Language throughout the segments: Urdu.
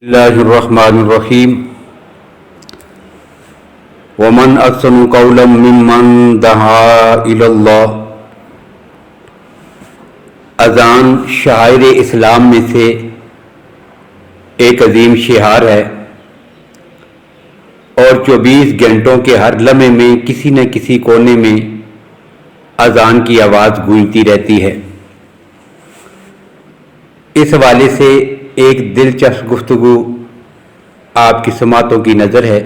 اللہ الرحمن الرحیم ومن احسن قولا ممن دعا الی اللہ۔ اذان شعائر اسلام میں سے ایک عظیم شعار ہے اور 24 گھنٹوں کے ہر لمحے میں کسی نہ کسی کونے میں اذان کی آواز گونجتی رہتی ہے۔ اس حوالے سے ایک دلچسپ گفتگو آپ کی سماعتوں کی نظر ہے۔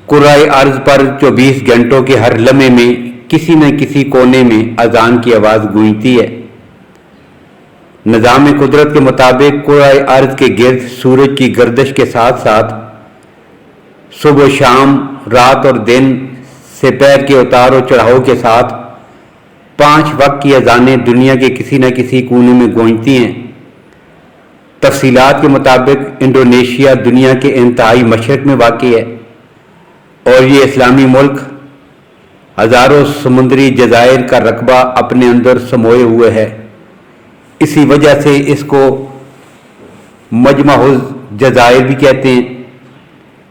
کرۂ ارض پر 24 گھنٹوں کے ہر لمحے میں کسی نہ کسی کونے میں اذان کی آواز گونجتی ہے۔ نظام قدرت کے مطابق کرۂ ارض کے گرد سورج کی گردش کے ساتھ ساتھ صبح و شام، رات اور دن، سپہر کے اتار و چڑھاؤ کے ساتھ 5 وقت کی اذانیں دنیا کے کسی نہ کسی کونے میں گونجتی ہیں۔ تفصیلات کے مطابق انڈونیشیا دنیا کے انتہائی مشرق میں واقع ہے اور یہ اسلامی ملک ہزاروں سمندری جزائر کا رقبہ اپنے اندر سموئے ہوئے ہے۔ اسی وجہ سے اس کو مجمع الجزائر بھی کہتے ہیں،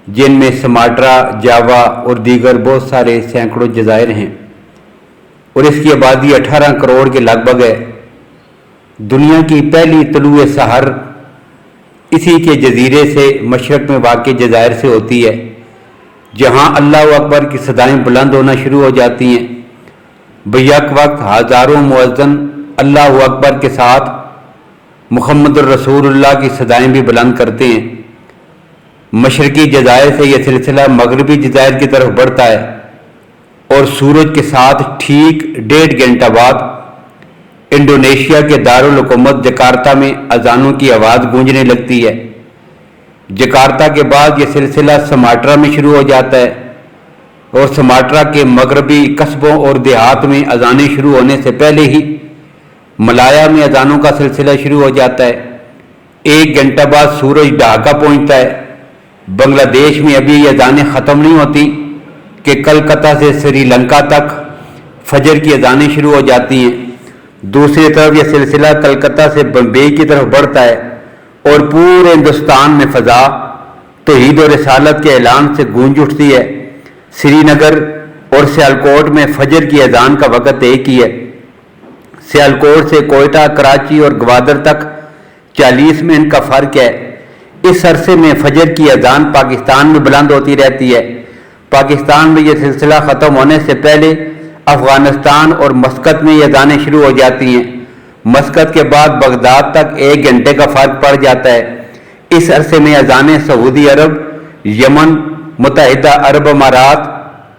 جن میں سماٹرا، جاوا اور دیگر بہت سارے سینکڑوں جزائر ہیں اور اس کی آبادی 18 کروڑ کے لگ بھگ ہے۔ دنیا کی پہلی طلوع سحر اسی کے جزیرے سے مشرق میں واقع جزائر سے ہوتی ہے، جہاں اللہ اکبر کی صدائیں بلند ہونا شروع ہو جاتی ہیں۔ بیک وقت ہزاروں مؤذن اللہ اکبر کے ساتھ محمد الرسول اللہ کی صدائیں بھی بلند کرتے ہیں۔ مشرقی جزائر سے یہ سلسلہ مغربی جزائر کی طرف بڑھتا ہے اور سورج کے ساتھ ٹھیک 1.5 گھنٹہ بعد انڈونیشیا کے دارالحکومت جکارتا میں اذانوں کی آواز گونجنے لگتی ہے۔ جکارتا کے بعد یہ سلسلہ سماٹرا میں شروع ہو جاتا ہے اور سماٹرا کے مغربی قصبوں اور دیہات میں اذانیں شروع ہونے سے پہلے ہی ملایا میں اذانوں کا سلسلہ شروع ہو جاتا ہے۔ 1 گھنٹہ بعد سورج ڈھاکہ پہنچتا ہے۔ بنگلہ دیش میں ابھی یہ اذانیں ختم نہیں ہوتی کہ کلکتہ سے سری لنکا تک فجر کی اذانیں شروع ہو جاتی ہیں۔ دوسری طرف یہ سلسلہ کلکتہ سے بمبئی کی طرف بڑھتا ہے اور پورے ہندوستان میں فضا توحید و رسالت کے اعلان سے گونج اٹھتی ہے۔ سری نگر اور سیالکوٹ میں فجر کی اذان کا وقت ایک ہی ہے۔ سیالکوٹ سے کوئٹہ، کراچی اور گوادر تک 40 منٹ کا فرق ہے۔ اس عرصے میں فجر کی اذان پاکستان میں بلند ہوتی رہتی ہے۔ پاکستان میں یہ سلسلہ ختم ہونے سے پہلے افغانستان اور مسقط میں یہ اذانیں شروع ہو جاتی ہیں۔ مسقط کے بعد بغداد تک 1 گھنٹے کا فرق پڑ جاتا ہے۔ اس عرصے میں اذانیں سعودی عرب، یمن، متحدہ عرب امارات،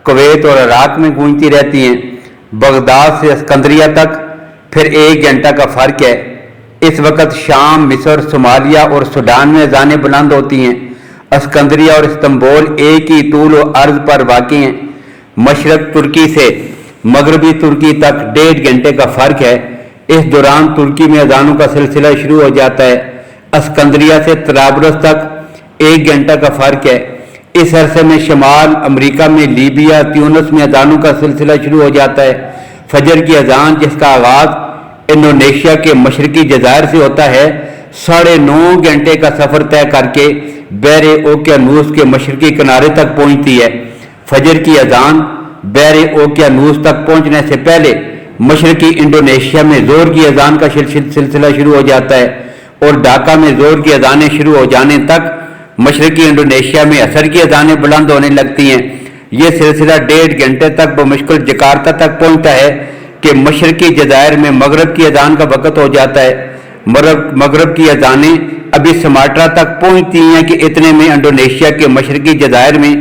کویت اور عراق میں گونجتی رہتی ہیں۔ بغداد سے اسکندریہ تک پھر 1 گھنٹہ کا فرق ہے۔ اس وقت شام، مصر، صومالیہ اور سوڈان میں اذانیں بلند ہوتی ہیں۔ اسکندریہ اور استنبول ایک ہی طول و عرض پر واقع ہیں۔ مشرق ترکی سے مغربی ترکی تک 1.5 گھنٹے کا فرق ہے۔ اس دوران ترکی میں اذانوں کا سلسلہ شروع ہو جاتا ہے۔ اسکندریہ سے طرابلس تک 1 گھنٹہ کا فرق ہے۔ اس عرصے میں شمال امریکہ میں لیبیا، تیونس میں اذانوں کا سلسلہ شروع ہو جاتا ہے۔ فجر کی اذان، جس کا آغاز انڈونیشیا کے مشرقی جزائر سے ہوتا ہے، 9.5 گھنٹے کا سفر طے کر کے بحر اوقیانوس کے مشرقی کنارے تک پہنچتی ہے۔ فجر کی اذان بحر اوقیانوس تک پہنچنے سے پہلے مشرقی انڈونیشیا میں ظہر کی اذان کا سلسلہ شروع ہو جاتا ہے اور ڈھاکہ میں ظہر کی اذانیں شروع ہو جانے تک مشرقی انڈونیشیا میں عصر کی اذانیں بلند ہونے لگتی ہیں۔ یہ سلسلہ 1.5 گھنٹے تک بمشکل جکارتا تک پہنچتا ہے کہ مشرقی جزائر میں مغرب کی اذان کا وقت ہو جاتا ہے۔ مغرب کی اذانیں ابھی سماٹرا تک پہنچتی ہیں کہ اتنے میں انڈونیشیا کے مشرقی جزائر میں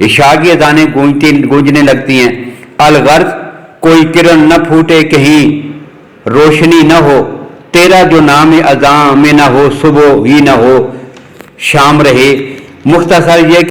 عشاء کی اذانیں گونجنے لگتی ہیں۔ الغرض کوئی کرن نہ پھوٹے، کہیں روشنی نہ ہو، تیرا جو نام اذاں میں نہ ہو، صبح ہی نہ ہو، شام رہے۔ مختصر یہ